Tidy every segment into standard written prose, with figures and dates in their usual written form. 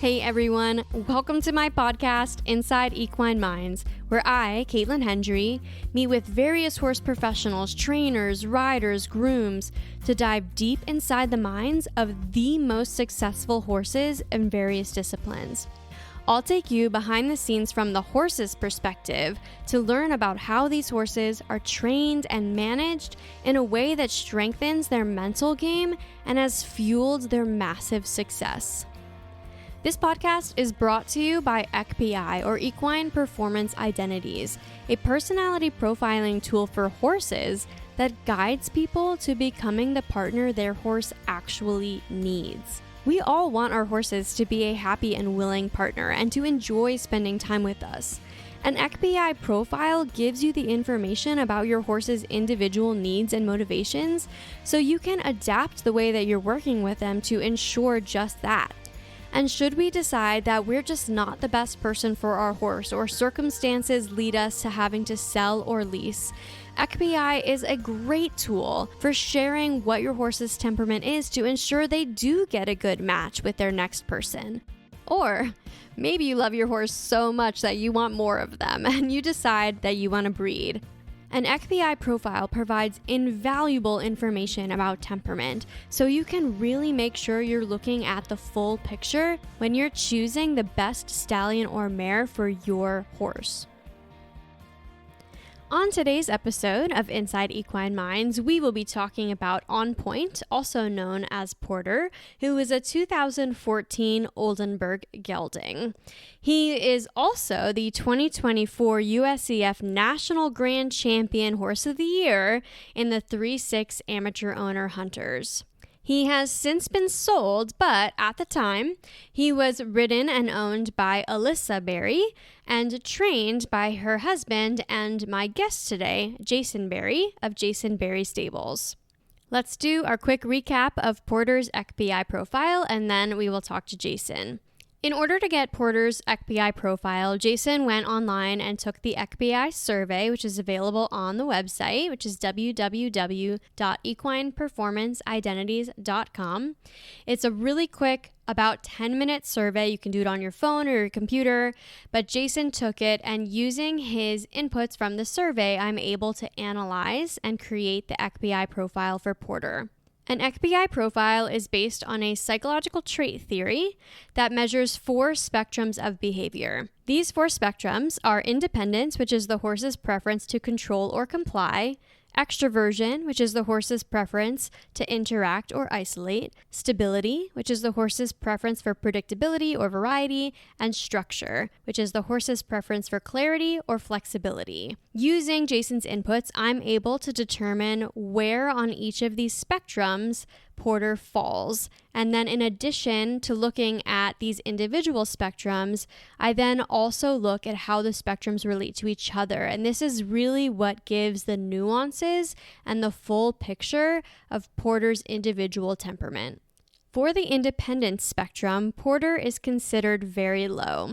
Hey everyone, welcome to my podcast, Inside Equine Minds, where I, Caitlin Hendry, meet with various horse professionals, trainers, riders, grooms, to dive deep inside the minds of the most successful horses in various disciplines. I'll take you behind the scenes from the horse's perspective to learn about how these horses are trained and managed in a way that strengthens their mental game and has fueled their massive success. This podcast is brought to you by EQPI, or Equine Performance Identities, a personality profiling tool for horses that guides people to becoming the partner their horse actually needs. We all want our horses to be a happy and willing partner and to enjoy spending time with us. An EQPI profile gives you the information about your horse's individual needs and motivations so you can adapt the way that you're working with them to ensure just that. And should we decide that we're just not the best person for our horse or circumstances lead us to having to sell or lease, EQPI is a great tool for sharing what your horse's temperament is to ensure they do get a good match with their next person. Or maybe you love your horse so much that you want more of them and you decide that you want to breed. An EQPI profile provides invaluable information about temperament, so you can really make sure you're looking at the full picture when you're choosing the best stallion or mare for your horse. On today's episode of Inside Equine Minds, we will be talking about On Point, also known as Porter, who is a 2014 Oldenburg gelding. He is also the 2024 USEF National Grand Champion Horse of the Year in the 3-6 Amateur Owner Hunters. He has since been sold, but at the time, he was ridden and owned by Alisa Berry and trained by her husband and my guest today, Jason Berry of Jason Berry Stables. Let's do our quick recap of Porter's EQPI profile, and then we will talk to Jason. In order to get Porter's EQPI profile, Jason went online and took the EQPI survey, which is available on the website, which is www.equineperformanceidentities.com. It's a really quick, about 10-minute survey. You can do it on your phone or your computer, but Jason took it, and using his inputs from the survey, I'm able to analyze and create the EQPI profile for Porter. An EQPI profile is based on a psychological trait theory that measures 4 spectrums of behavior. These 4 spectrums are independence, which is the horse's preference to control or comply; extroversion, which is the horse's preference to interact or isolate; stability, which is the horse's preference for predictability or variety; and structure, which is the horse's preference for clarity or flexibility. Using Jason's inputs, I'm able to determine where on each of these spectrums Porter falls. And then in addition to looking at these individual spectrums, I then also look at how the spectrums relate to each other. And this is really what gives the nuances and the full picture of Porter's individual temperament. For the independence spectrum, Porter is considered very low.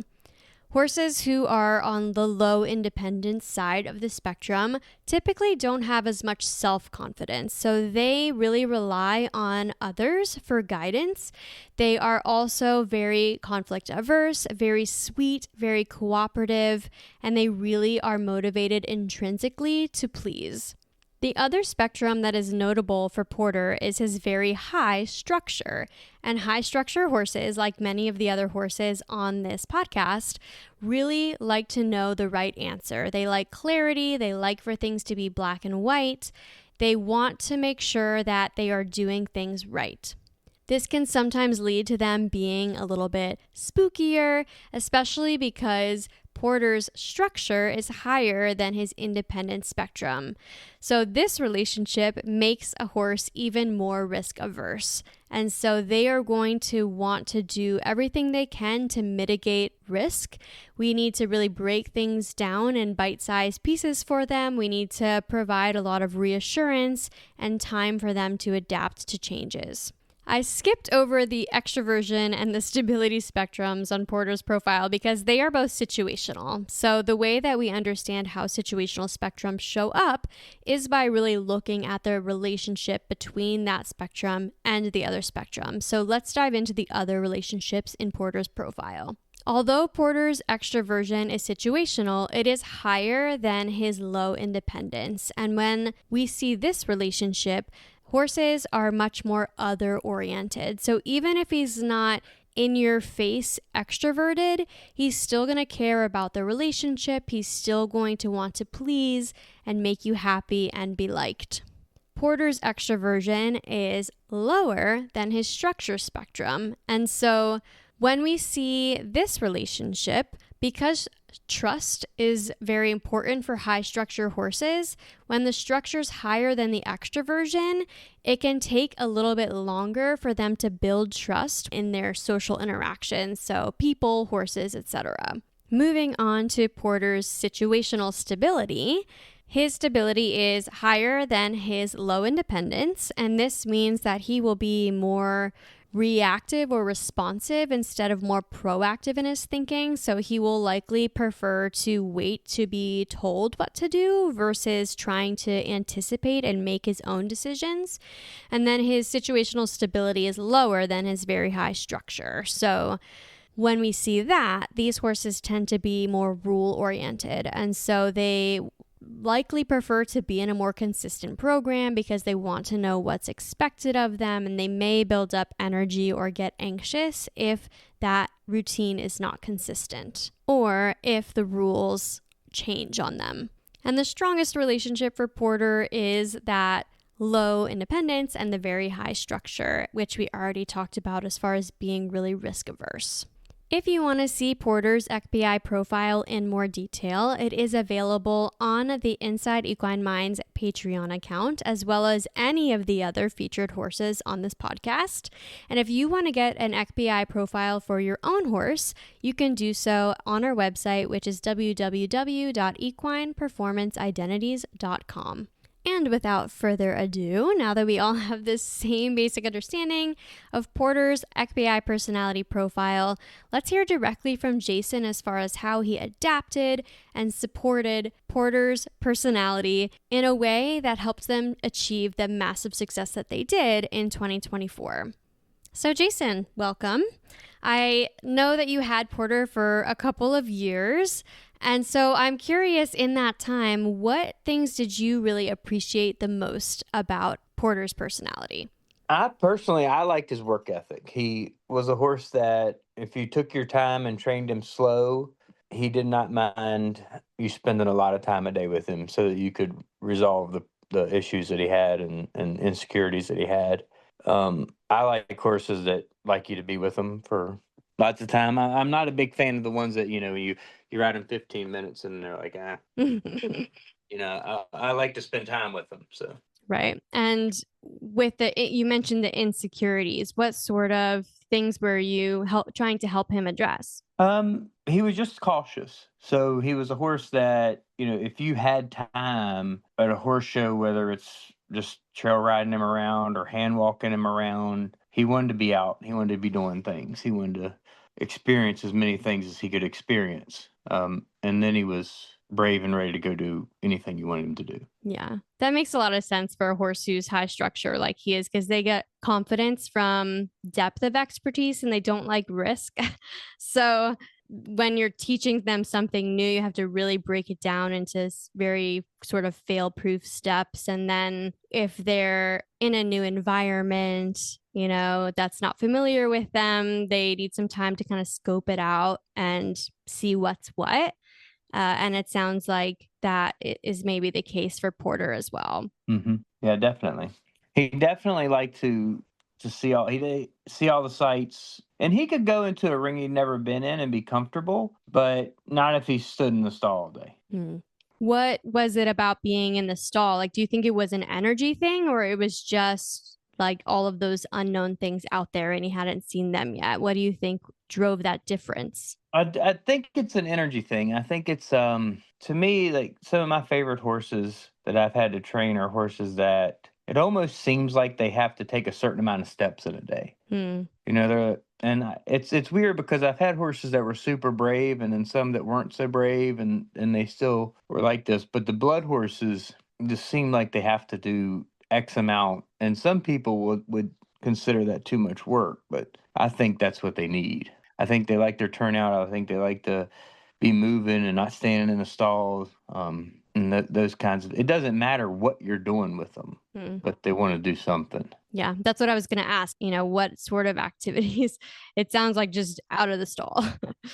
Horses who are on the low independence side of the spectrum typically don't have as much self-confidence, so they really rely on others for guidance. They are also very conflict averse, very sweet, very cooperative, and they really are motivated intrinsically to please. The other spectrum that is notable for Porter is his very high structure. And high structure horses, like many of the other horses on this podcast, really like to know the right answer. They like clarity. They like for things to be black and white. They want to make sure that they are doing things right. This can sometimes lead to them being a little bit spookier, especially because Porter's structure is higher than his independent spectrum. So this relationship makes a horse even more risk averse. And so they are going to want to do everything they can to mitigate risk. We need to really break things down in bite-sized pieces for them. We need to provide a lot of reassurance and time for them to adapt to changes. I skipped over the extroversion and the stability spectrums on Porter's profile because they are both situational. So the way that we understand how situational spectrums show up is by really looking at the relationship between that spectrum and the other spectrum. So let's dive into the other relationships in Porter's profile. Although Porter's extroversion is situational, it is higher than his low independence. And when we see this relationship, horses are much more other-oriented. So even if he's not in your face extroverted, he's still going to care about the relationship. He's still going to want to please and make you happy and be liked. Porter's extroversion is lower than his structure spectrum. And so when we see this relationship, because trust is very important for high structure horses, when the structure's higher than the extroversion, it can take a little bit longer for them to build trust in their social interactions, so people, horses, etc. Moving on to Porter's situational stability, his stability is higher than his low independence, and this means that he will be more reactive or responsive instead of more proactive in his thinking. So he will likely prefer to wait to be told what to do versus trying to anticipate and make his own decisions. And then his situational stability is lower than his very high structure. So when we see that, these horses tend to be more rule oriented. And so they likely prefer to be in a more consistent program because they want to know what's expected of them, and they may build up energy or get anxious if that routine is not consistent or if the rules change on them. And the strongest relationship for Porter is that low independence and the very high structure, which we already talked about as far as being really risk averse. If you want to see Porter's ECBI profile in more detail, it is available on the Inside Equine Minds Patreon account, as well as any of the other featured horses on this podcast. And if you want to get an ECBI profile for your own horse, you can do so on our website, which is www.equineperformanceidentities.com. And without further ado, now that we all have this same basic understanding of Porter's ECBI personality profile, let's hear directly from Jason as far as how he adapted and supported Porter's personality in a way that helped them achieve the massive success that they did in 2024. So Jason, welcome. I know that you had Porter for a couple of years. And so I'm curious, in that time, what things did you really appreciate the most about Porter's personality? I liked his work ethic. He was a horse that if you took your time and trained him slow, he did not mind you spending a lot of time a day with him so that you could resolve the issues that he had and insecurities that he had. I like horses that like you to be with them for lots of time. I'm not a big fan of the ones that, you ride them 15 minutes and they're like, I like to spend time with them. So. Right. And with you mentioned the insecurities, what sort of things were you trying to help him address? He was just cautious. So he was a horse that, if you had time at a horse show, whether it's just trail riding him around or hand walking him around, he wanted to be out. He wanted to be doing things. He wanted to experience as many things as he could experience. And then he was brave and ready to go do anything you wanted him to do. Yeah, that makes a lot of sense for a horse who's high structure like he is, because they get confidence from depth of expertise and they don't like risk. So when you're teaching them something new, you have to really break it down into very sort of fail-proof steps. And then if they're in a new environment, that's not familiar with them, they need some time to kind of scope it out and see what's what. And it sounds like that is maybe the case for Porter as well. Mm-hmm. Yeah, definitely. He definitely liked to see all the sights, and he could go into a ring he'd never been in and be comfortable, but not if he stood in the stall all day. What was it about being in the stall? Like, do you think it was an energy thing, or it was just like all of those unknown things out there and he hadn't seen them yet? What do you think drove that difference? I think it's an energy thing. I think it's to me, like, some of my favorite horses that I've had to train are horses that it almost seems like they have to take a certain amount of steps in a day. Hmm. You know, it's weird because I've had horses that were super brave and then some that weren't so brave and they still were like this. But the blood horses just seem like they have to do X amount, and some people would consider that too much work, but I think that's what they need. I think they like their turnout. I think they like to be moving and not standing in the stalls. And those kinds of. It doesn't matter what you're doing with them, but they want to do something. Yeah, that's what I was going to ask. What sort of activities? It sounds like just out of the stall.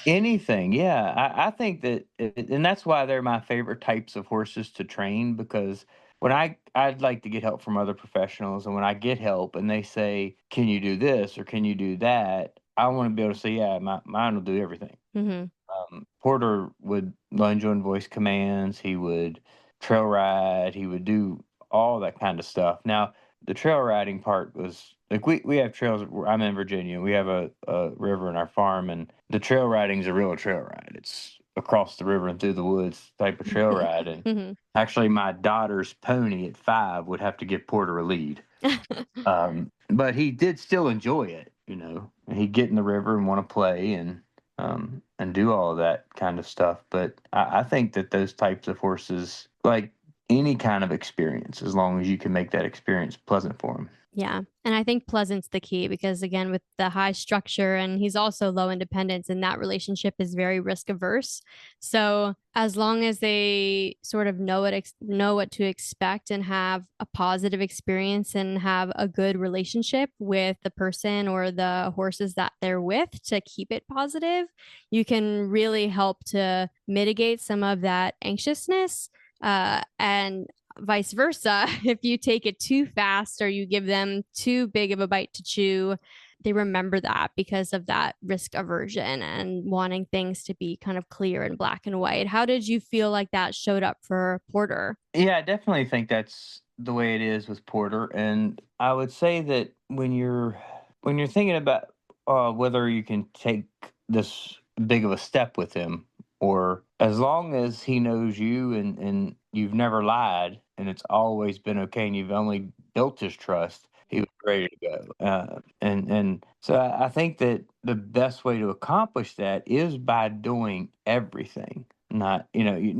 Anything, yeah. I think that, and that's why they're my favorite types of horses to train because when I'd like to get help from other professionals, and when I get help and they say, "Can you do this or can you do that?" I want to be able to say, "Yeah, mine will do everything." Mm-hmm. Porter would lunge on voice commands. He would trail ride. He would do all that kind of stuff. Now, the trail riding part was like we have trails. I'm in Virginia. We have a river in our farm, and the trail riding is a real trail ride. It's across the river and through the woods type of trail ride. And Mm-hmm. actually, my daughter's pony at 5 would have to give Porter a lead. But he did still enjoy it. He'd get in the river and want to play and do all of that kind of stuff. But I think that those types of horses, like any kind of experience, as long as you can make that experience pleasant for them. Yeah. And I think pleasant's the key because, again, with the high structure and he's also low independence, and that relationship is very risk averse. So, as long as they sort of know what to expect and have a positive experience and have a good relationship with the person or the horses that they're with to keep it positive, you can really help to mitigate some of that anxiousness. And vice versa, if you take it too fast or you give them too big of a bite to chew, they remember that because of that risk aversion and wanting things to be kind of clear and black and white. How did you feel like that showed up for Porter? Yeah, I definitely think that's the way it is with Porter. And I would say that when you're thinking about whether you can take this big of a step with him, or as long as he knows you and you've never lied and it's always been okay and you've only built his trust, he was ready to go. And so I think that the best way to accomplish that is by doing everything. Not,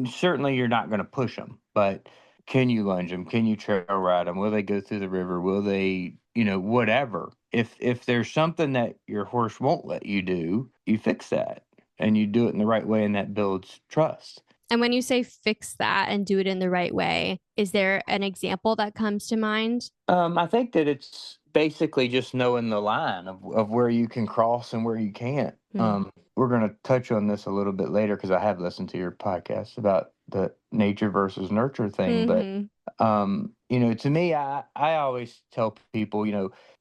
certainly you're not going to push them, but can you lunge them? Can you trail ride them? Will they go through the river? Will they, whatever. If there's something that your horse won't let you do, you fix that and you do it in the right way, and that builds trust. And when you say fix that and do it in the right way, is there an example that comes to mind? I think that it's basically just knowing the line of where you can cross and where you can't. We're going to touch on this a little bit later because I have listened to your podcast about the nature versus nurture thing. Mm-hmm. But, to me, I always tell people,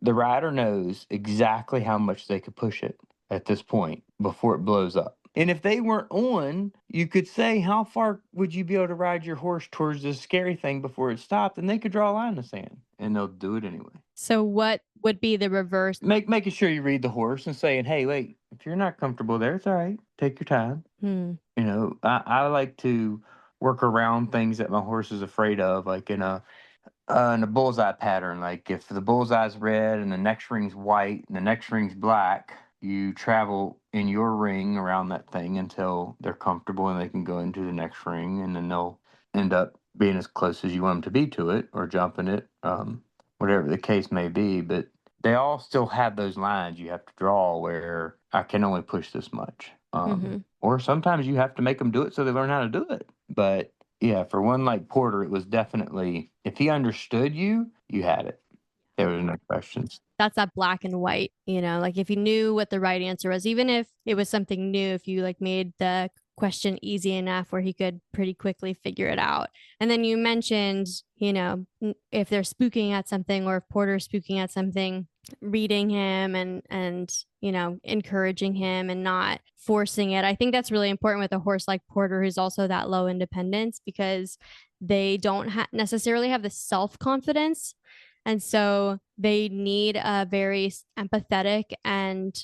the rider knows exactly how much they could push it at this point before it blows up. And if they weren't on, you could say, how far would you be able to ride your horse towards this scary thing before it stopped? And they could draw a line in the sand, and they'll do it anyway. So what would be the reverse? Making sure you read the horse and saying, hey, wait, if you're not comfortable there, it's all right. Take your time. I like to work around things that my horse is afraid of, like in a bullseye pattern. Like if the bullseye's red and the next ring's white and the next ring's black, you travel in your ring around that thing until they're comfortable and they can go into the next ring, and then they'll end up being as close as you want them to be to it or jumping it, whatever the case may be. But they all still have those lines you have to draw where I can only push this much. Or sometimes you have to make them do it so they learn how to do it. But yeah, for one like Porter, it was definitely, if he understood you, you had it. There was no questions. That's that black and white, like if you knew what the right answer was, even if it was something new, if you like made the question easy enough where he could pretty quickly figure it out. And then you mentioned, if they're spooking at something or if Porter's spooking at something, reading him and encouraging him and not forcing it. I think that's really important with a horse like Porter, who's also that low independence, because they don't necessarily have the self-confidence. And so they need a very empathetic and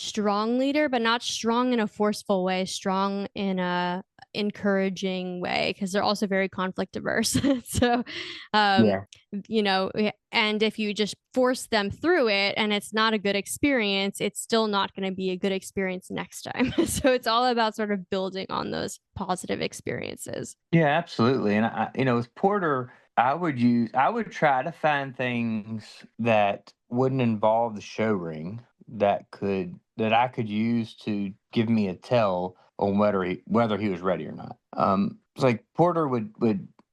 strong leader, but not strong in a forceful way, strong in a encouraging way, because they're also very conflict averse. So, um, Yeah. and if you just force them through it and it's not a good experience, it's still not going to be a good experience next time. So it's all about sort of building on those positive experiences. Yeah, absolutely. And with Porter, I would try to find things that wouldn't involve the show ring that I could use to give me a tell on whether he was ready or not. It's like Porter would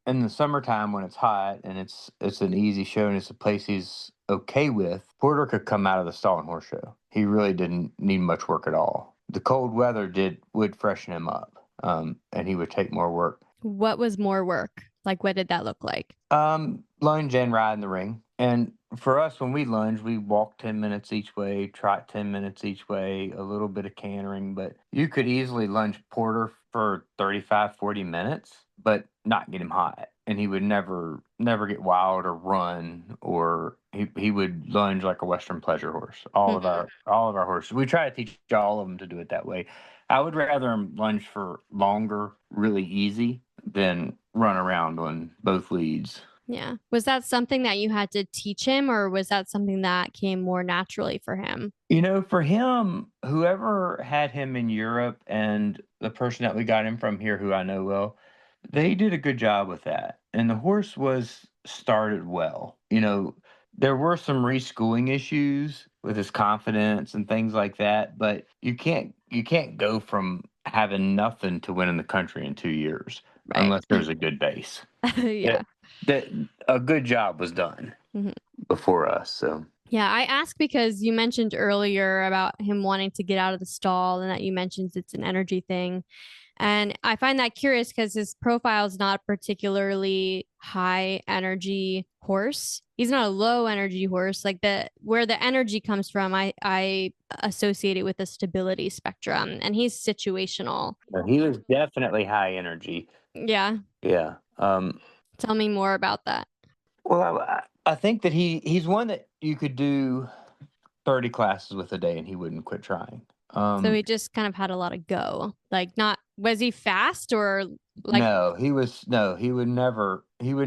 in the summertime when it's hot and it's an easy show and it's a place he's okay with. Porter could come out of the stall and horse show. He really didn't need much work at all. The cold weather would freshen him up, and he would take more work. What was more work? Like, what did that look like? Lunge and ride in the ring. And for us, when we lunge, we walk 10 minutes each way, trot 10 minutes each way, a little bit of cantering, but you could easily lunge Porter for 35, 40 minutes, but not get him hot. And he would never get wild or run, or he would lunge like a Western pleasure horse. All of our horses. We try to teach all of them to do it that way. I would rather him lunge for longer, really easy, than run around on both leads. Yeah. Was that something that you had to teach him, or was that something that came more naturally for him? For him, whoever had him in Europe and the person that we got him from here, who I know well, they did a good job with that. And the horse was started well. There were some reschooling issues with his confidence and things like that, but you can't go from having nothing to winning the country in 2 years Right. unless there's a good base. Yeah. That, that a good job was done Mhm. before us. So Yeah, I ask because you mentioned earlier about him wanting to get out of the stall and that you mentioned it's an energy thing. And I find that curious because his profile is not particularly high energy horse. He's not a low energy horse. Like where the energy comes from, I associate it with the stability spectrum, and he's situational. he was definitely high energy. Yeah. Yeah. Tell me more about that. Well, I think that he's one that you could do 30 classes with a day and he wouldn't quit trying. So he just kind of had a lot of go. Like, not, was he fast or like, No, he would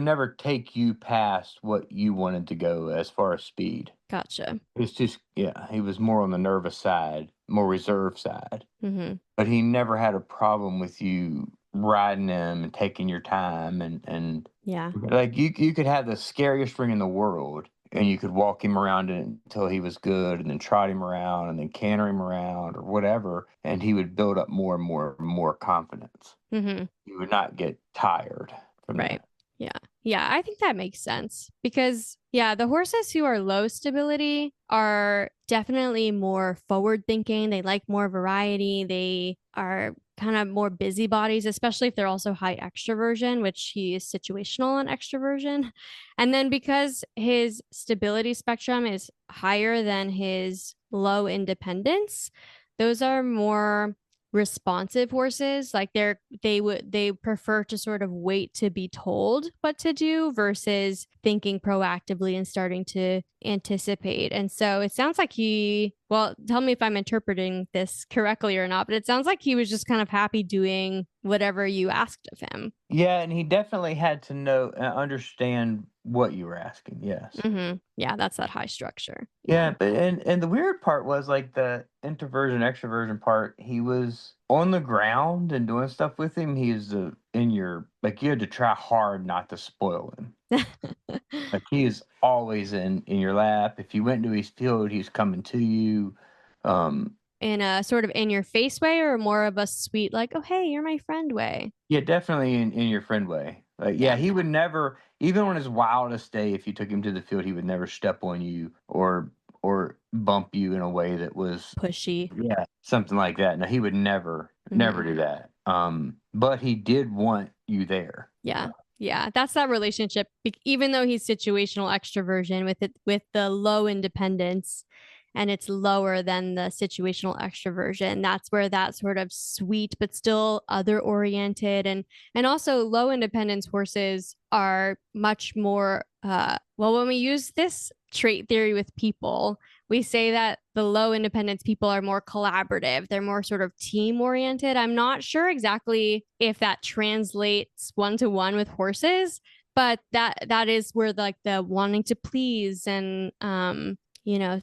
never take you past what you wanted to go as far as speed. gotcha. It's just, yeah, he was more on the nervous side, more reserved side. Mm-hmm. But he never had a problem with you riding him and taking your time and Yeah. like you could have the scariest ring in the world and you could walk him around it until he was good and then trot him around and then canter him around or whatever, and he would build up more and more and more confidence. Mm-hmm. You would not get tired from Right. that. Yeah. Yeah. I think that makes sense because, yeah, the horses who are low stability are definitely more forward thinking. They like more variety. They are kind of more busybodies, especially if they're also high extroversion, which he is situational on extroversion. And then because his stability spectrum is higher than his low independence, those are more responsive horses. Like they prefer to sort of wait to be told what to do versus thinking proactively and starting to anticipate. And so it sounds like tell me if I'm interpreting this correctly or not, but it sounds like he was just kind of happy doing whatever you asked of him. Yeah, and he definitely had to know and understand what you were asking. Yes. Mm-hmm. Yeah, that's that high structure. Yeah, but and the weird part was like the introversion extroversion part. He was on the ground and doing stuff with him. He's in your like you had to try hard not to spoil him. Like he is always in your lap. If you went to his field, he's coming to you. Um, In a sort of in your face way, or more of a sweet, like, oh, hey, you're my friend way? yeah, definitely in your friend way. Like yeah, Yeah. he would never, even on his wildest day, if you took him to the field, he would never step on you or bump you in a way that was Pushy. yeah, something like that. No, he would never Mhm. do that. But he did want you there. Yeah. Yeah. That's that relationship. Even though he's situational extroversion with the low independence and it's lower than the situational extroversion, that's where that sort of sweet, but still other oriented and also low independence horses are much more, well, when we use this trait theory with people, we say that the low independence people are more collaborative. They're more sort of team oriented. I'm not sure exactly if that translates one-to-one with horses, but that is where like the wanting to please and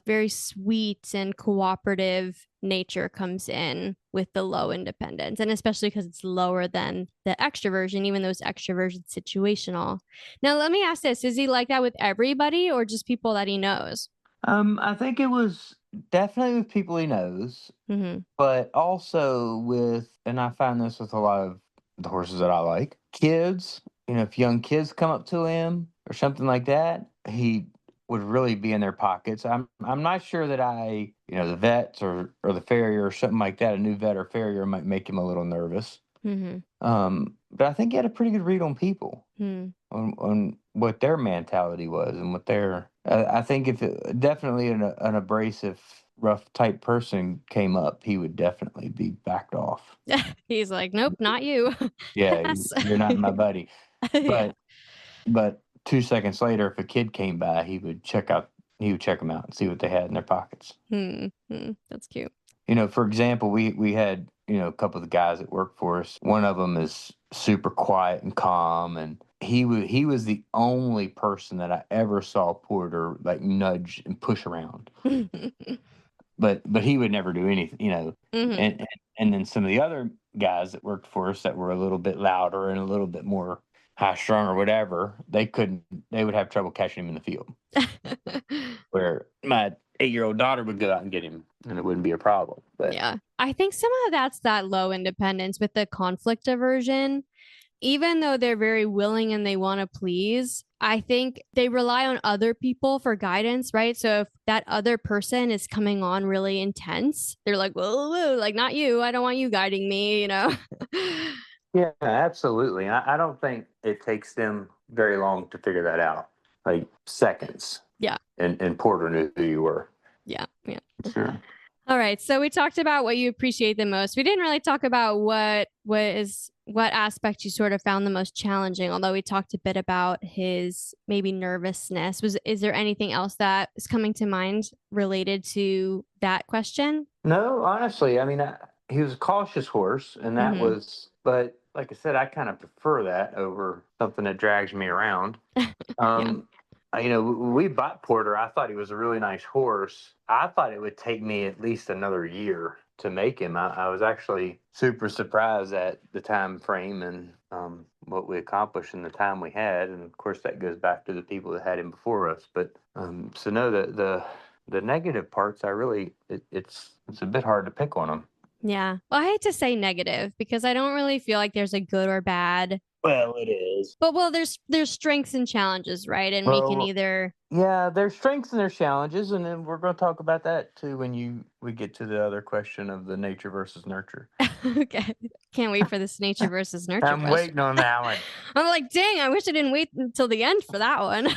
very sweet and cooperative nature comes in with the low independence, and especially because it's lower than the extroversion, even though it's extroversion situational. Now, let me ask this: is he like that with everybody, or just people that he knows? I think it was definitely with people he knows, Mm-hmm. but also with, and I find this with a lot of the horses that I like, kids. If young kids come up to him or something like that, he would really be in their pockets. I'm not sure that the vets or the farrier or something like that, a new vet or farrier might make him a little nervous. Mm-hmm. But I think he had a pretty good read on people, Hmm. on what their mentality was and what their. I think if definitely an abrasive, rough type person came up, he would definitely be backed off. He's like, nope, not you. Yeah, Yes. you're not my buddy. Yeah. But 2 seconds later, if a kid came by, he would check them out and see what they had in their pockets. That's cute. For example, we had, a couple of the guys that work for us. One of them is super quiet and calm, and he was the only person that I ever saw Porter like nudge and push around. But he would never do anything, Hmm. and then some of the other guys that worked for us that were a little bit louder and a little bit more high strung or whatever, they would have trouble catching him in the field. Where my 8-year-old daughter would go out and get him, and it wouldn't be a problem. But Yeah. I think some of that's that low independence with the conflict aversion. Even though they're very willing and they want to please, I think they rely on other people for guidance, right? So if that other person is coming on really intense, they're like, whoa, whoa, like, not you. I don't want you guiding me. yeah, absolutely. I don't think it takes them very long to figure that out, like seconds. Yeah. And Porter knew who you were. Yeah. Yeah. Sure. All right. So we talked about what you appreciate the most. We didn't really talk about what aspect you sort of found the most challenging, although we talked a bit about his maybe nervousness. Is there anything else that is coming to mind related to that question? No, honestly, I mean, he was a cautious horse, and that Mm-hmm. was, but like I said, I kind of prefer that over something that drags me around. Yeah. Um, we bought Porter. I thought he was a really nice horse. I thought it would take me at least another year to make him. I was actually super surprised at the time frame and what we accomplished in the time we had. And of course, that goes back to the people that had him before us. But so no, the negative parts, it's a bit hard to pick on them. Yeah. Well, I hate to say negative because I don't really feel like there's a good or bad. Well, it is. But there's strengths and challenges, right? And we can Well, either yeah, there's strengths and there's challenges, and then we're going to talk about that too when we get to the other question of the nature versus nurture. Okay. Can't wait for this nature versus nurture I'm question. waiting on that one. I'm like, dang, I wish I didn't wait until the end for that one.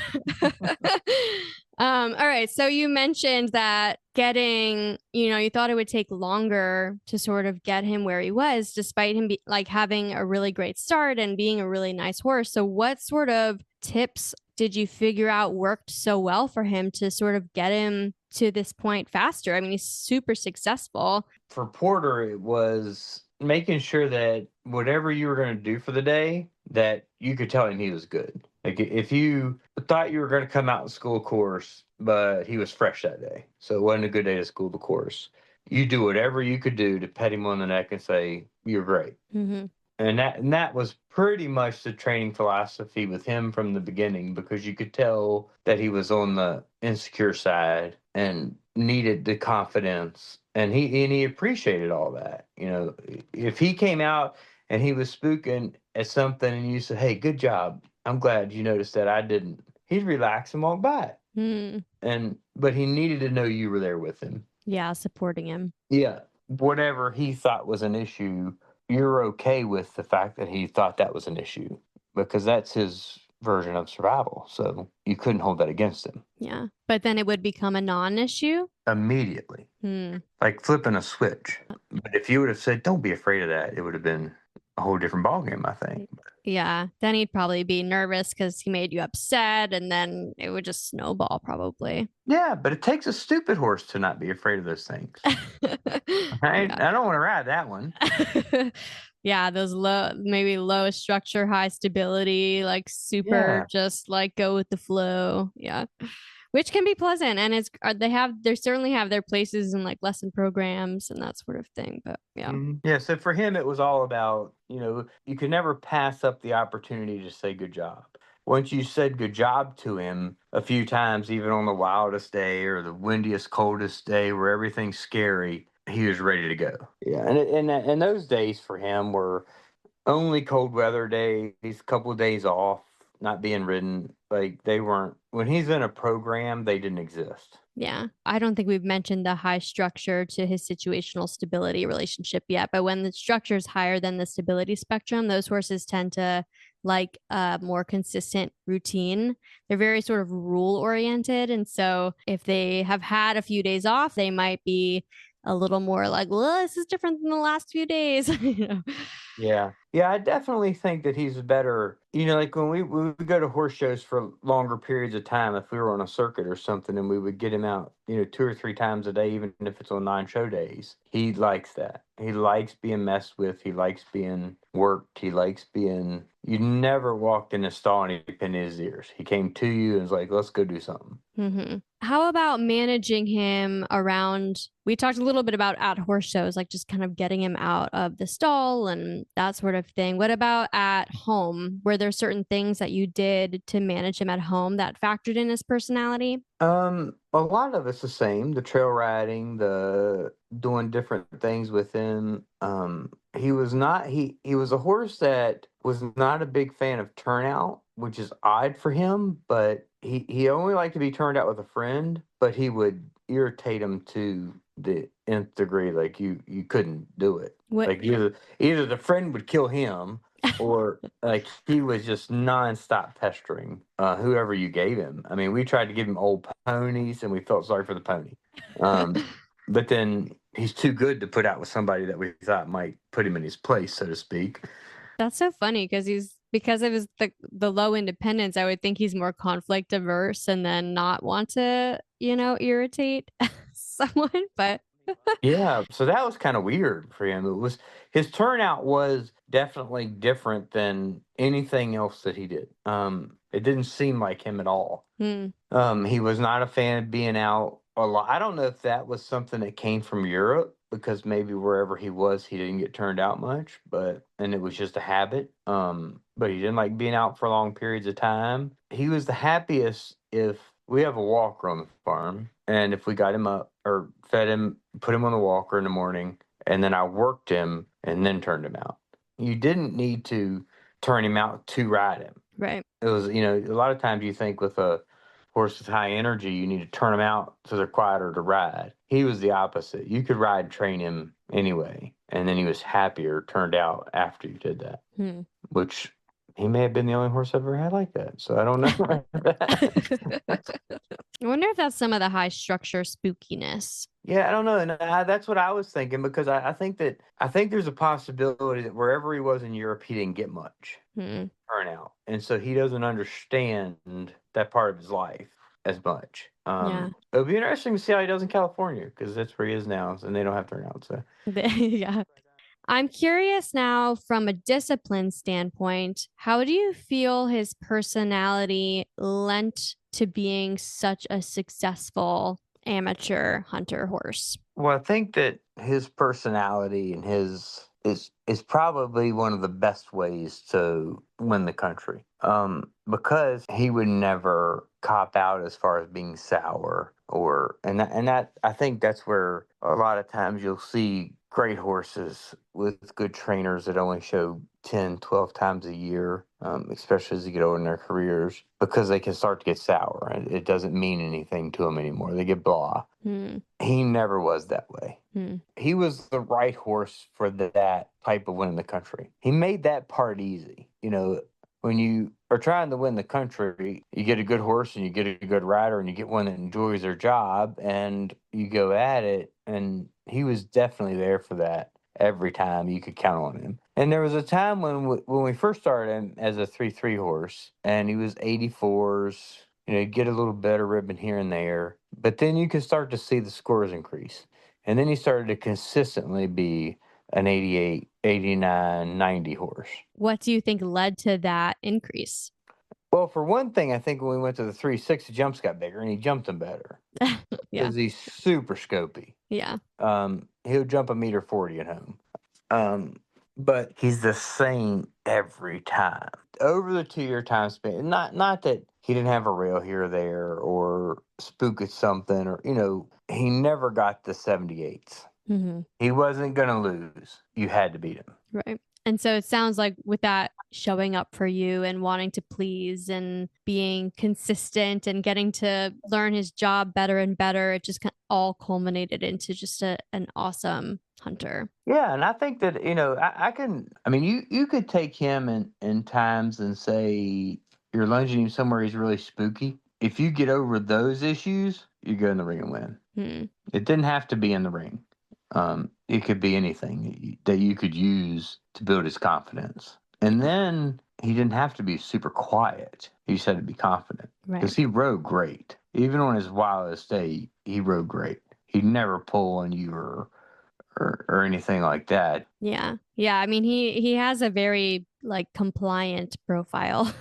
All right. So you mentioned that you thought it would take longer to sort of get him where he was, despite him having a really great start and being a really nice horse. So what sort of tips did you figure out worked so well for him to sort of get him to this point faster? I mean, he's super successful. For Porter, it was making sure that whatever you were going to do for the day, that you could tell him he was good. Like if you thought you were going to come out and school a course, but he was fresh that day, so it wasn't a good day to school the course, you do whatever you could do to pat him on the neck and say, "You're great." Mm-hmm. And that was pretty much the training philosophy with him from the beginning, because you could tell that he was on the insecure side and needed the confidence, and he appreciated all that. If he came out and he was spooking at something and you said, "Hey, good job. I'm glad you noticed that I didn't." He'd relax and walk by it. But he needed to know you were there with him. Yeah, supporting him. Yeah. Whatever he thought was an issue, you're okay with the fact that he thought that was an issue, because that's his version of survival. So you couldn't hold that against him. Yeah. But then it would become a non-issue. Immediately. Like flipping a switch. But if you would have said, "Don't be afraid of that," it would have been a whole different ballgame, I think. Yeah, then he'd probably be nervous because he made you upset, and then it would just snowball probably. Yeah, but it takes a stupid horse to not be afraid of those things. Right? Yeah. I don't want to ride that one. Yeah, those maybe low structure, high stability, like super Yeah. just like go with the flow. Yeah. Which can be pleasant, and they certainly have their places in like lesson programs and that sort of thing. But yeah. Yeah, so for him, it was all about, you could never pass up the opportunity to say good job. Once you said good job to him a few times, even on the wildest day or the windiest, coldest day where everything's scary, he was ready to go. Yeah, and those days for him were only cold weather days, couple of days off, not being ridden. Like they weren't, when he's in a program, they didn't exist. Yeah. I don't think we've mentioned the high structure to his situational stability relationship yet, but when the structure is higher than the stability spectrum, those horses tend to like a more consistent routine. They're very sort of rule oriented. And so if they have had a few days off, they might be a little more like, well, this is different than the last few days. You know? Yeah. Yeah, I definitely think that he's better. Like when we would go to horse shows for longer periods of time, if we were on a circuit or something, and we would get him out, 2 or 3 times a day, even if it's on 9 show days. He likes that. He likes being messed with. He likes being worked. He likes being. You never walked in a stall and he pinned his ears. He came to you and was like, "Let's go do something." How about managing him around? We talked a little bit about at horse shows, like just kind of getting him out of the stall and that sort of thing. What about at home? Were there certain things that you did to manage him at home that factored in his personality? A lot of it's the same. The trail riding, the doing different things with him. He was not he was a horse that was not a big fan of turnout, which is odd for him, but he only liked to be turned out with a friend, but he would irritate him to the nth degree. Like you couldn't do it. What? Like either the friend would kill him or like he was just nonstop pestering whoever you gave him. I mean, we tried to give him old ponies, and we felt sorry for the pony. But then he's too good to put out with somebody that we thought might put him in his place, so to speak. That's so funny because of the low independence, I would think he's more conflict averse and then not want to, irritate someone. But Yeah, so that was kind of weird for him. His turnout was definitely different than anything else that he did. It didn't seem like him at all. hmm, He was not a fan of being out a lot. I don't know if that was something that came from Europe because maybe wherever he was, he didn't get turned out much, and it was just a habit. But he didn't like being out for long periods of time. He was the happiest if we have a walker on the farm, and if we got him up or fed him, put him on the walker in the morning, and then I worked him and then turned him out. You didn't need to turn him out to ride him. right. It was, a lot of times you think with a horse with high energy, you need to turn them out so they're quieter to ride. He was the opposite. You could ride train him anyway, and then he was happier turned out after you did that, which he may have been the only horse I've ever had like that. So I don't know. I wonder if that's some of the high structure spookiness. Yeah, I don't know. And that's what I was thinking because I think there's a possibility that wherever he was in Europe, he didn't get much turnout, and so he doesn't understand that part of his life as much. Yeah. It'll be interesting to see how he does in California because that's where he is now, and they don't have turnout. So Yeah. I'm curious now from a discipline standpoint, how do you feel his personality lent to being such a successful amateur hunter horse? well, I think that his personality and his is probably one of the best ways to win the country. Because he would never cop out as far as being sour and that I think that's where a lot of times you'll see great horses with good trainers that only show 10, 12 times a year, especially as you get older in their careers, because they can start to get sour. It doesn't mean anything to them anymore. They get blah. He never was that way. He was the right horse for that type of win in the country. He made that part easy. When you are trying to win the country, you get a good horse and you get a good rider and you get one that enjoys their job and you go at it. And he was definitely there for that. every time. You could count on him. And there was a time when we first started him as a 3-3 horse, and he was 84s. He'd get a little better ribbon here and there, but then you could start to see the scores increase. And then he started to consistently be an 88, 89, 90 horse. What do you think led to that increase? Well, for one thing, I think when we went to the 3-6, the jumps got bigger and he jumped them better Yeah. because he's super scopy. Yeah. He'll jump 1.40 m at home. But he's the same every time. Over the 2-year time span, not that he didn't have a rail here or there or spook at something, or he never got the 78s. Mm-hmm. He wasn't gonna lose. You had to beat him. Right. And so it sounds like with that showing up for you and wanting to please and being consistent and getting to learn his job better and better, it just all culminated into just an awesome hunter. Yeah, and I think that you could take him in times and say you're lunging him somewhere he's really spooky. If you get over those issues, you go in the ring and win. It didn't have to be in the ring. It could be anything that you could use to build his confidence. And then he didn't have to be super quiet. He just had to be confident. Because he rode great. Even on his wildest day, he rode great. He'd never pull on you or anything like that. Yeah. Yeah. I mean, he has a very compliant profile.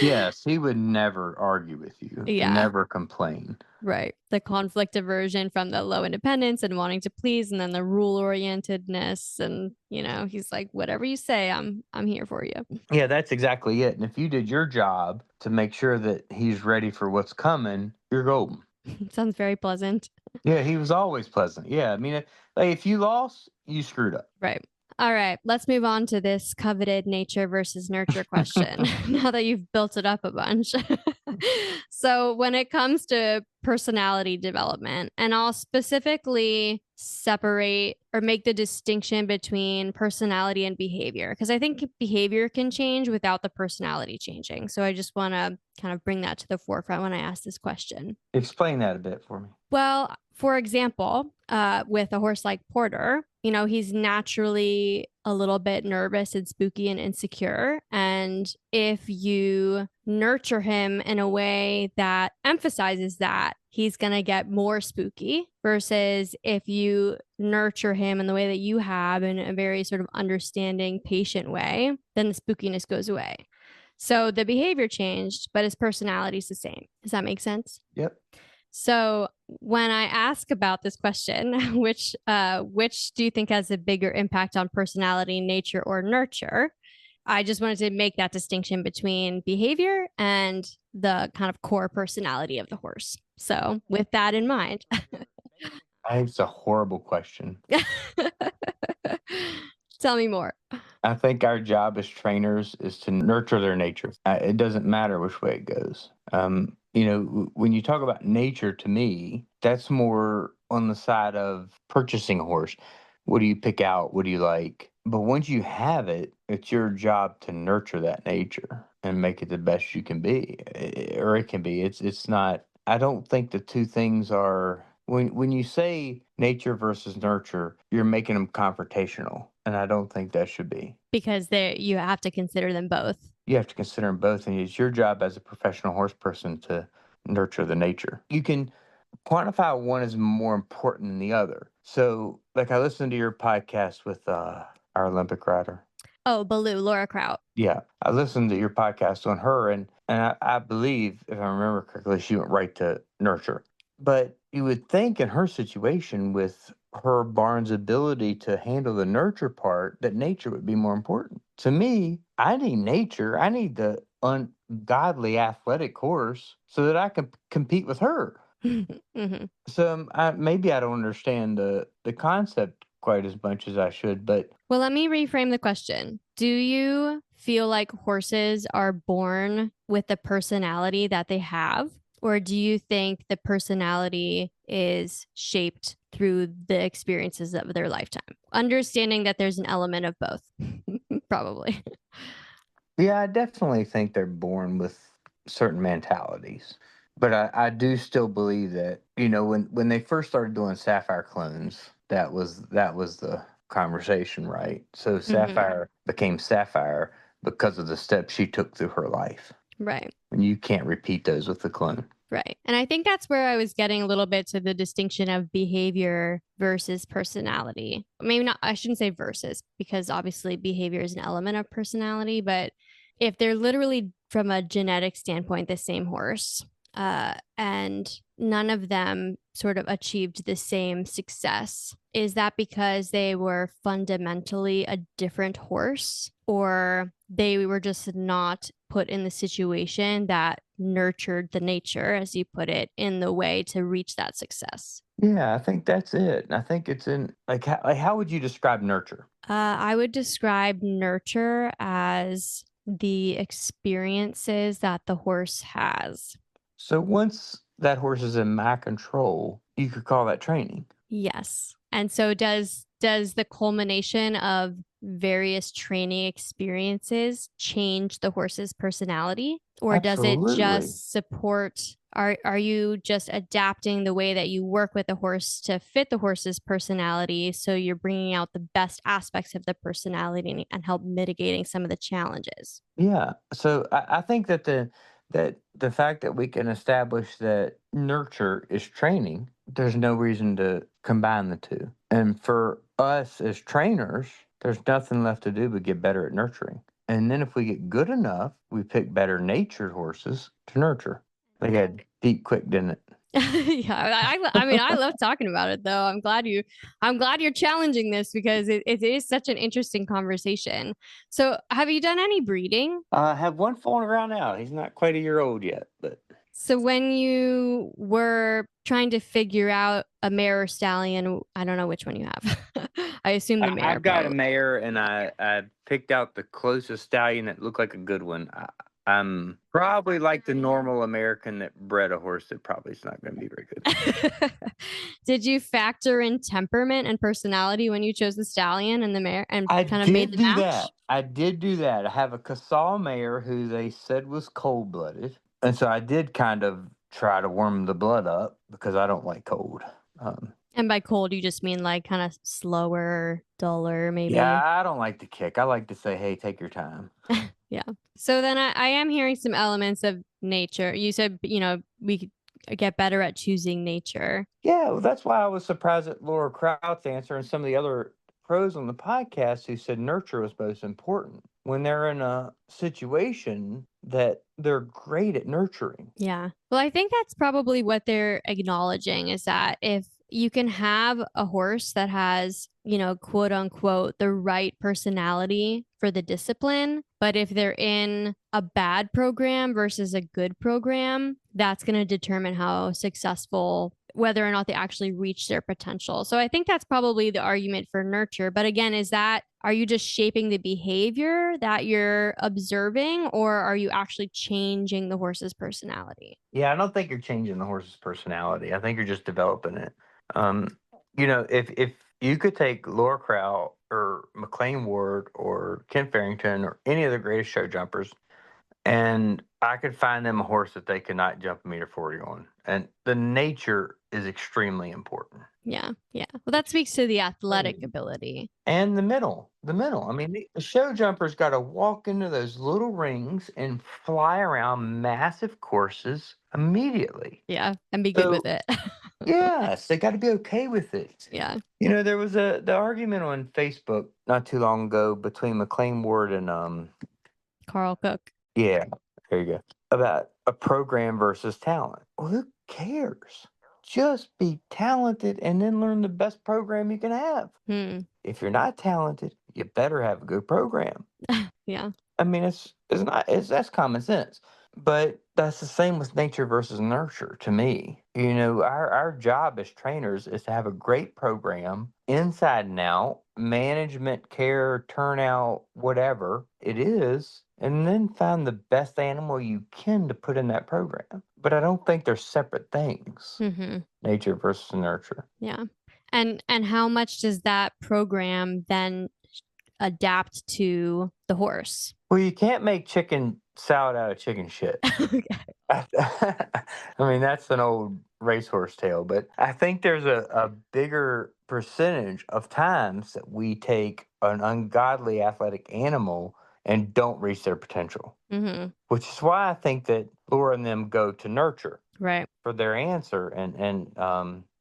Yes, he would never argue with you. Yeah. Never complain. Right. The conflict aversion from the low independence and wanting to please, and then the rule orientedness. And, he's like, whatever you say, I'm here for you. Yeah, that's exactly it. And if you did your job to make sure that he's ready for what's coming, you're golden. Sounds very pleasant. Yeah, he was always pleasant. Yeah, I mean, if you lost, you screwed up. Right. All right, let's move on to this coveted nature versus nurture question. Now that you've built it up a bunch. So when it comes to personality development, and I'll specifically separate or make the distinction between personality and behavior, because I think behavior can change without the personality changing. So I just want to kind of bring that to the forefront when I ask this question. Explain that a bit for me. Well, for example, with a horse like Porter, he's naturally a little bit nervous and spooky and insecure. And if you nurture him in a way that emphasizes that, he's going to get more spooky, versus if you nurture him in the way that you have, in a very sort of understanding, patient way, then the spookiness goes away. So the behavior changed, but his personality is the same. Does that make sense? Yep. So when I ask about this question, which do you think has a bigger impact on personality, nature, or nurture? I just wanted to make that distinction between behavior and the kind of core personality of the horse. So with that in mind. It's a horrible question. Tell me more. I think our job as trainers is to nurture their nature. It doesn't matter which way it goes. When you talk about nature, to me, that's more on the side of purchasing a horse. What do you pick out? What do you like? But once you have it, it's your job to nurture that nature and make it the best you can be, or it can be. It's not. I don't think the two things are. When you say nature versus nurture, you're making them confrontational, and I don't think that should be. Because you have to consider them both. You have to consider them both, and it's your job as a professional horse person to nurture the nature. You can quantify one as more important than the other. So, I listened to your podcast with our Olympic rider. Oh, Baloo, Laura Kraut. Yeah, I listened to your podcast on her, and I believe, if I remember correctly, she went right to nurture. But you would think in her situation, with her Barnes' ability to handle the nurture part, that nature would be more important. To me, I need nature. I need the ungodly athletic horse so that I can compete with her. Mm-hmm. So maybe I don't understand the concept quite as much as I should, but... Well, let me reframe the question. Do you feel like horses are born with the personality that they have? Or do you think the personality is shaped through the experiences of their lifetime? Understanding that there's an element of both, probably. Yeah, I definitely think they're born with certain mentalities. But I do still believe that, when they first started doing sapphire clones, that was the conversation, right? So Hmm. Sapphire became Sapphire because of the steps she took through her life. Right. And you can't repeat those with the clone. Right. And I think that's where I was getting a little bit to the distinction of behavior versus personality. Maybe not, I shouldn't say versus, because obviously behavior is an element of personality. But if they're literally from a genetic standpoint the same horse, and none of them sort of achieved the same success, is that because they were fundamentally a different horse, or they were just not put in the situation that nurtured the nature, as you put it, in the way to reach that success? Yeah, I think that's it. I think it's in how would you describe nurture? I would describe nurture as the experiences that the horse has. So once that horse is in my control, you could call that training. Yes. And so does the culmination of various training experiences change the horse's personality, or does it Absolutely. just support, are you just adapting the way that you work with the horse to fit the horse's personality, so you're bringing out the best aspects of the personality and help mitigating some of the challenges? Yeah. So I think that the fact that we can establish that nurture is training, there's no reason to combine the two. And for us as trainers, there's nothing left to do but get better at nurturing. And then if we get good enough, we pick better natured horses to nurture. They got deep quick, didn't it? Yeah, I mean, I love talking about it though. I'm glad you're challenging this, because it is such an interesting conversation. So, have you done any breeding? I have one fooling around now. He's not quite a year old yet, but So, when you were trying to figure out a mare or stallion, I don't know which one you have. I assume the mare, I've got a probably. mare, and I picked out the closest stallion that looked like a good one. I'm probably like the normal American that bred a horse that probably is not going to be very good. Did you factor in temperament and personality when you chose the stallion and the mare and I kind of made did the do match? that. I did do that. I have a Casal mare who they said was cold blooded, and so I did kind of try to warm the blood up because I don't like cold. Um, And by cold, you just mean like kind of slower, duller, maybe. yeah, I don't like to kick. I like to say, "Hey, take your time." Yeah. So then I am hearing some elements of nature. You said, we could get better at choosing nature. Yeah, well, that's why I was surprised at Laura Kraut's answer and some of the other pros on the podcast who said nurture was most important when they're in a situation that they're great at nurturing. Yeah. Well, I think that's probably what they're acknowledging, is that if you can have a horse that has, quote unquote, the right personality for the discipline, but if they're in a bad program versus a good program, that's going to determine how successful, whether or not they actually reach their potential. So I think that's probably the argument for nurture. But again, are you just shaping the behavior that you're observing, or are you actually changing the horse's personality? Yeah, I don't think you're changing the horse's personality. I think you're just developing it. Um, if you could take Laura Kraut or McLean Ward or Ken Farrington or any of the greatest show jumpers, and I could find them a horse that they could not jump a meter 40 on. And the nature is extremely important. Yeah. Yeah. Well, that speaks to the athletic Extremely. ability. And the middle. I mean, the show jumper's got to walk into those little rings and fly around massive courses immediately. Yeah. And be good with So, it. yes, they got to be okay with it. Yeah. There was the argument on Facebook not too long ago between McLean Ward and Carl Cook. yeah, there you go. About a program versus talent. Well, who cares? Just be talented and then learn the best program you can have. Hmm. If you're not talented, you better have a good program. Yeah. I mean, it's not that's common sense. But that's the same with nature versus nurture to me. Our job as trainers is to have a great program inside and out, management, care, turnout, whatever it is, and then find the best animal you can to put in that program. But I don't think they're separate things, Hmm. nature versus nurture. Yeah. And how much does that program then adapt to the horse? Well, you can't make chicken salad out of chicken shit. Okay. I mean, that's an old racehorse tale, but I think there's a bigger percentage of times that we take an ungodly athletic animal and don't reach their potential, which is why I think that Laura and them go to nurture Right. for their answer.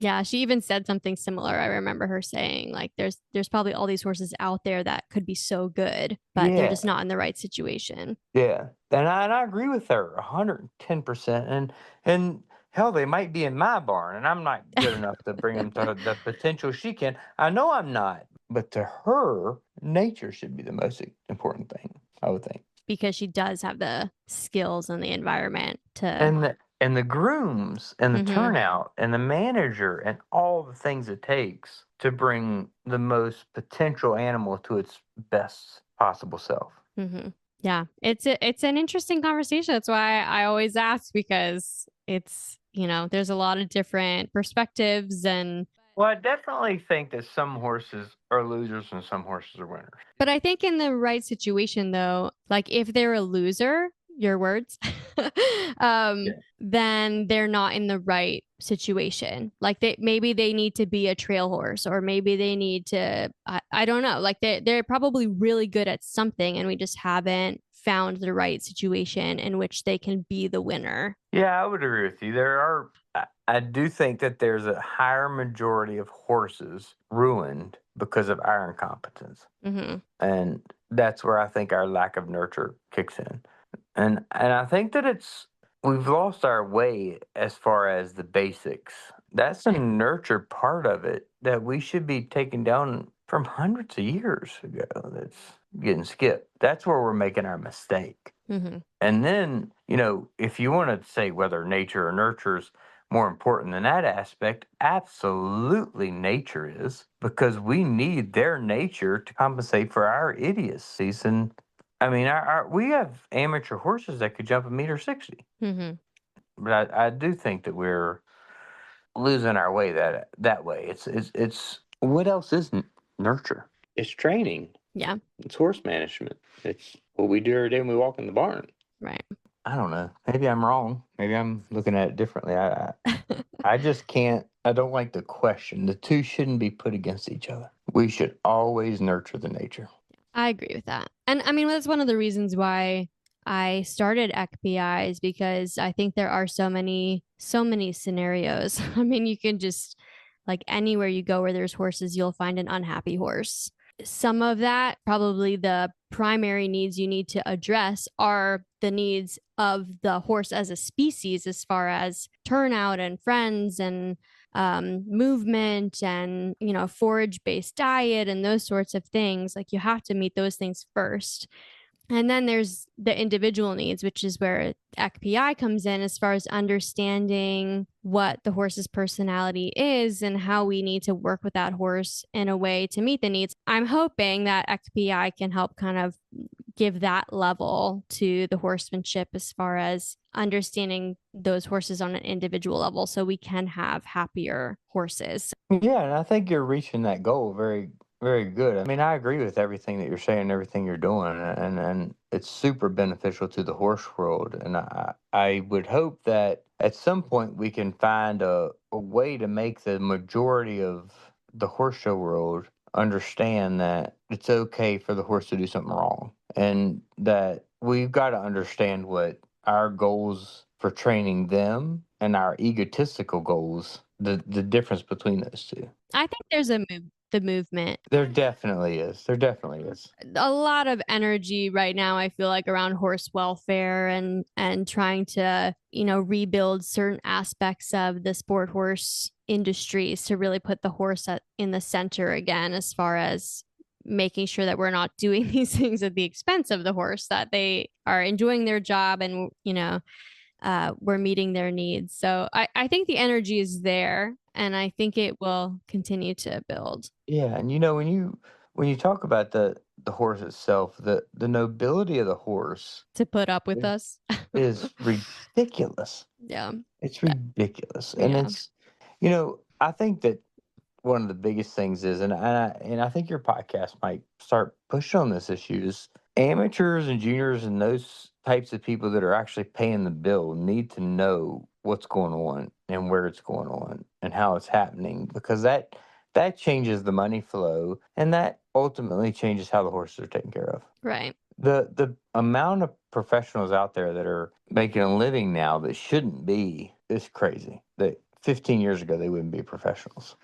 Yeah, she even said something similar. I remember her saying, like, there's probably all these horses out there that could be so good, but they're Yeah, just not in the right situation. yeah, and I agree with her 110%. And hell, they might be in my barn, and I'm not good enough to bring them to the potential she can. I know I'm not, but to her, nature should be the most important thing, I would think. Because she does have the skills and the environment to. And the grooms and the Mhm. turnout and the manager and all the things it takes to bring the most potential animal to its best possible self. Yeah, it's an interesting conversation. That's why I always ask, because it's, there's a lot of different perspectives. Well, I definitely think that some horses are losers and some horses are winners. But I think in the right situation, though, like if they're a loser, your words, Yeah. then they're not in the right situation. Like maybe they need to be a trail horse, or maybe they need to, I don't know. Like they're probably really good at something, and we just haven't found the right situation in which they can be the winner. Yeah, I would agree with you. I do think that there's a higher majority of horses ruined because of our incompetence. And that's where I think our lack of nurture kicks in. And I think that we've lost our way as far as the basics. That's the nurture part of it that we should be taking down from hundreds of years ago. That's getting skipped. That's where we're making our mistake. And then, if you want to say whether nature or nurture is more important than that aspect, absolutely nature is, because we need their nature to compensate for our idiocies. And I mean, we have amateur horses that could jump 1.60 meters. But I do think that we're losing our way that way. It's what else is nurture? It's training. Yeah. It's horse management. It's what we do every day when we walk in the barn. Right. I don't know. Maybe I'm wrong. Maybe I'm looking at it differently. I just can't. I don't like the question. The two shouldn't be put against each other. We should always nurture the nature. I agree with that. And I mean, that's one of the reasons why I started ECPI, is because I think there are so many scenarios. I mean, you can just, like, anywhere you go where there's horses, you'll find an unhappy horse. Some of that, probably the primary needs you need to address, are the needs of the horse as a species, as far as turnout and friends and movement and, forage based diet and those sorts of things. Like, you have to meet those things first. And then there's the individual needs, which is where ECPI comes in, as far as understanding what the horse's personality is and how we need to work with that horse in a way to meet the needs. I'm hoping that ECPI can help kind of give that level to the horsemanship, as far as understanding those horses on an individual level, so we can have happier horses. Yeah, and I think you're reaching that goal very, very good. I mean, I agree with everything that you're saying, everything you're doing, and it's super beneficial to the horse world. And I would hope that at some point we can find a way to make the majority of the horse show world understand that it's okay for the horse to do something wrong, and that we've got to understand what our goals for training them and our egotistical goals, the difference between those two. I think there's the movement. There definitely is. There definitely is. A lot of energy right now, I feel like, around horse welfare and trying to, rebuild certain aspects of the sport horse industries to really put the horse in the center again, as far as making sure that we're not doing these things at the expense of the horse, that they are enjoying their job, and we're meeting their needs. So I think the energy is there, and I think it will continue to build. Yeah, and when you talk about the horse itself, the nobility of the horse To put up with is, us. is ridiculous. Yeah. It's ridiculous, and Yeah. I think that one of the biggest things is, and I think your podcast might start pushing on this issue, is amateurs and juniors and those types of people that are actually paying the bill need to know what's going on and where it's going on and how it's happening, because that changes the money flow, and that ultimately changes how the horses are taken care of. Right. The amount of professionals out there that are making a living now that shouldn't be is crazy. That 15 years ago, they wouldn't be professionals.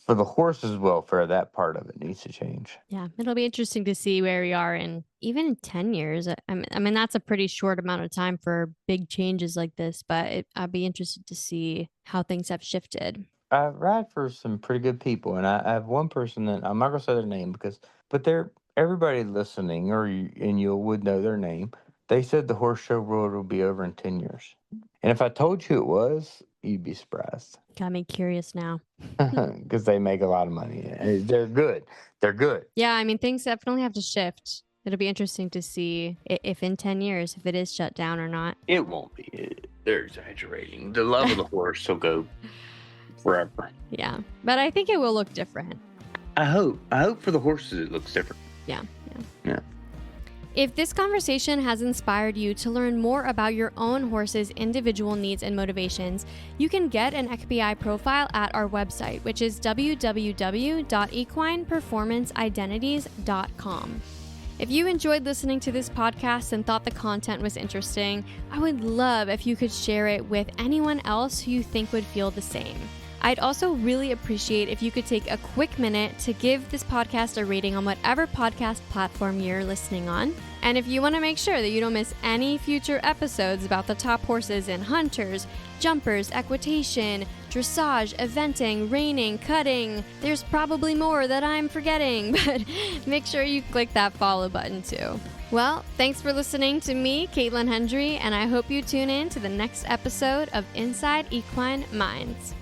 For the horses' welfare, that part of it needs to change. Yeah, it'll be interesting to see where we are in even 10 years. I mean, that's a pretty short amount of time for big changes like this, but I'd be interested to see how things have shifted. I ride for some pretty good people, and I have one person that I'm not gonna say their name but they're everybody listening, and you would know their name. They said the horse show world will be over in 10 years, and if I told you it was, you'd be surprised Got me curious now. because they make a lot of money. They're good. They're good. Yeah, I mean, things definitely have to shift. It'll be interesting to see if in 10 years, if it is shut down or not. It won't be. They're exaggerating. The love of the horse will go forever. Yeah, but I think it will look different. I hope. I hope for the horses it looks different. Yeah. Yeah. If this conversation has inspired you to learn more about your own horse's individual needs and motivations, you can get an EQBI profile at our website, which is www.equineperformanceidentities.com. If you enjoyed listening to this podcast and thought the content was interesting, I would love if you could share it with anyone else who you think would feel the same. I'd also really appreciate if you could take a quick minute to give this podcast a rating on whatever podcast platform you're listening on. And if you want to make sure that you don't miss any future episodes about the top horses in hunters, jumpers, equitation, dressage, eventing, reining, cutting, there's probably more that I'm forgetting, but make sure you click that follow button too. Well, thanks for listening to me, Caitlin Hendry, and I hope you tune in to the next episode of Inside Equine Minds.